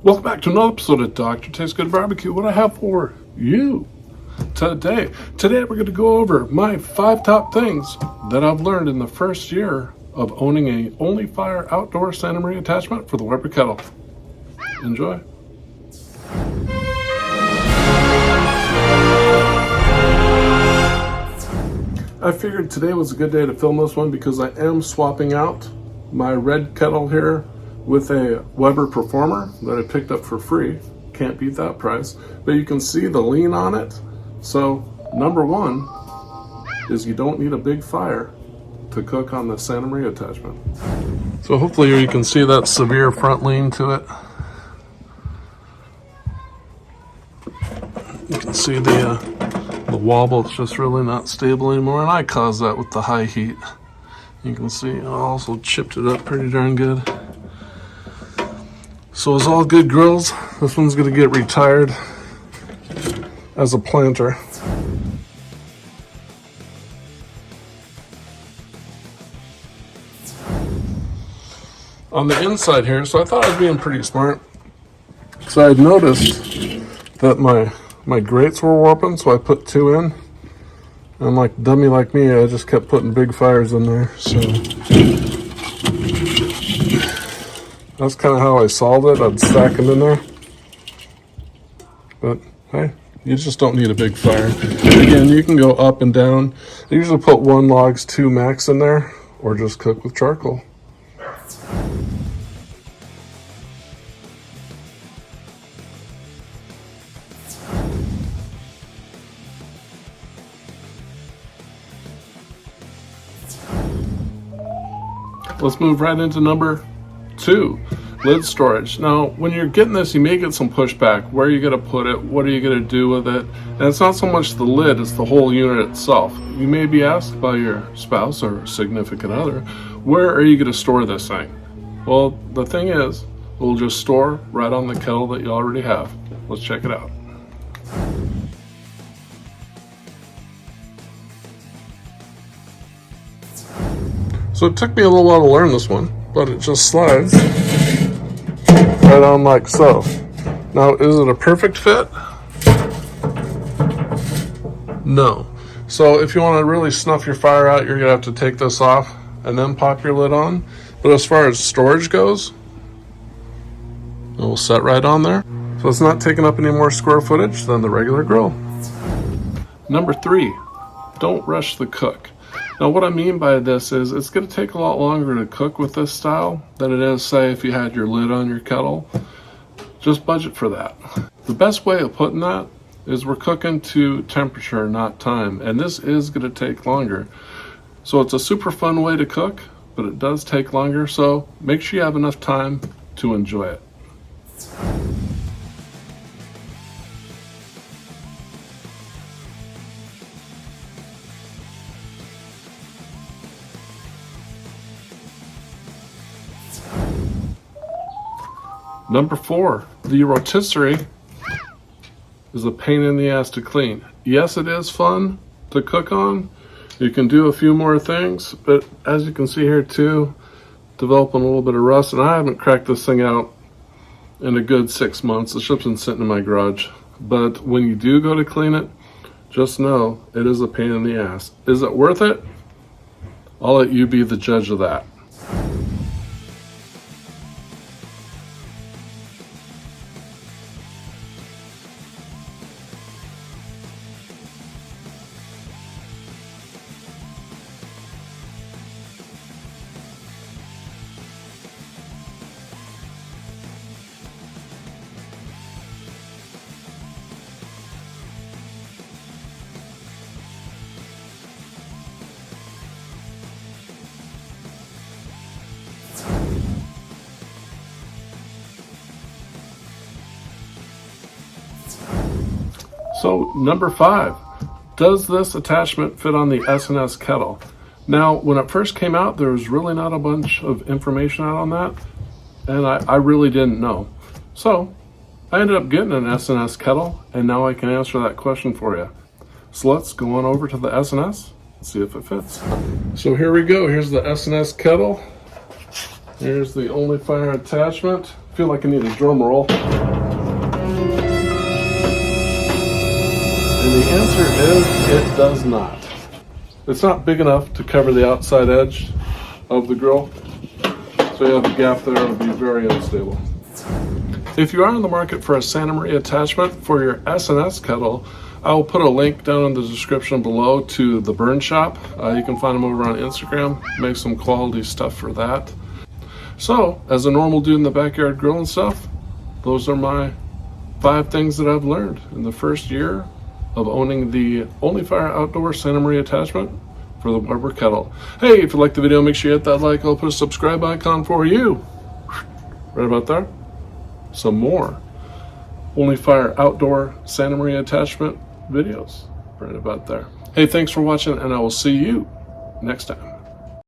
Welcome back to another episode of Dr. Tastes Good Barbecue. What I have for you today we're going to go over my 5 top things that I've learned in the first year of owning a OnlyFire outdoor Santa Maria attachment for the Weber kettle. Enjoy. I figured today was a good day to film this one because I am swapping out my red kettle here with a Weber Performer that I picked up for free. Can't beat that price. But you can see the lean on it. So number one is you don't need a big fire to cook on the Santa Maria attachment. So hopefully you can see that severe front lean to it. You can see the wobble, it's just really not stable anymore, and I caused that with the high heat. You can see I also chipped it up pretty darn good. So as all good grills, this one's going to get retired as a planter. On the inside here, so I thought I was being pretty smart. So I had noticed that my grates were warping, so I put 2 in. And like dummy like me, I just kept putting big fires in there. So that's kind of how I solved it. I'd stack them in there. But hey, you just don't need a big fire. Again, you can go up and down. I usually put 1 logs 2 max in there, or just cook with charcoal. Let's move right into number 2, lid storage. Now, when you're getting this, you may get some pushback. Where are you going to put it? What are you going to do with it? And it's not so much the lid, it's the whole unit itself. You may be asked by your spouse or significant other, where are you going to store this thing? Well, the thing is, we'll just store right on the kettle that you already have. Let's check it out. So it took me a little while to learn this one, but it just slides right on like so. Now, is it a perfect fit? No. So if you want to really snuff your fire out, you're gonna have to take this off and then pop your lid on. But as far as storage goes, it will set right on there. So it's not taking up any more square footage than the regular grill. Number 3, don't rush the cook. Now what I mean by this is it's going to take a lot longer to cook with this style than it is, say, if you had your lid on your kettle. Just budget for that. The best way of putting that is we're cooking to temperature, not time, and this is going to take longer. So it's a super fun way to cook, but it does take longer, so make sure you have enough time to enjoy it. Number 4, the rotisserie is a pain in the ass to clean. Yes, it is fun to cook on. You can do a few more things, but as you can see here too, developing a little bit of rust, and I haven't cracked this thing out in a good 6 months. It's just been sitting in my garage. But when you do go to clean it, just know it is a pain in the ass. Is it worth it? I'll let you be the judge of that. So number 5, does this attachment fit on the S&S kettle? Now, when it first came out, there was really not a bunch of information out on that, and I really didn't know. So I ended up getting an S&S kettle, and now I can answer that question for you. So let's go on over to the S&S and see if it fits. So here we go. Here's the S&S kettle. Here's the OnlyFire attachment. feel like I need a drum roll. And the answer is it does not. It's not big enough to cover the outside edge of the grill. So you have a gap there, it'll be very unstable. If you are on the market for a Santa Maria attachment for your S&S kettle, I will put a link down in the description below to the Burn Shop. You can find them over on Instagram, make some quality stuff for that. So, as a normal dude in the backyard grilling stuff, those are my 5 things that I've learned in the first year of owning the OnlyFire Outdoor Santa Maria attachment for the Weber kettle. Hey, if you liked the video, make sure you hit that like. I'll put a subscribe icon for you. Right about there. Some more OnlyFire Outdoor Santa Maria attachment videos right about there. Hey, thanks for watching, and I will see you next time.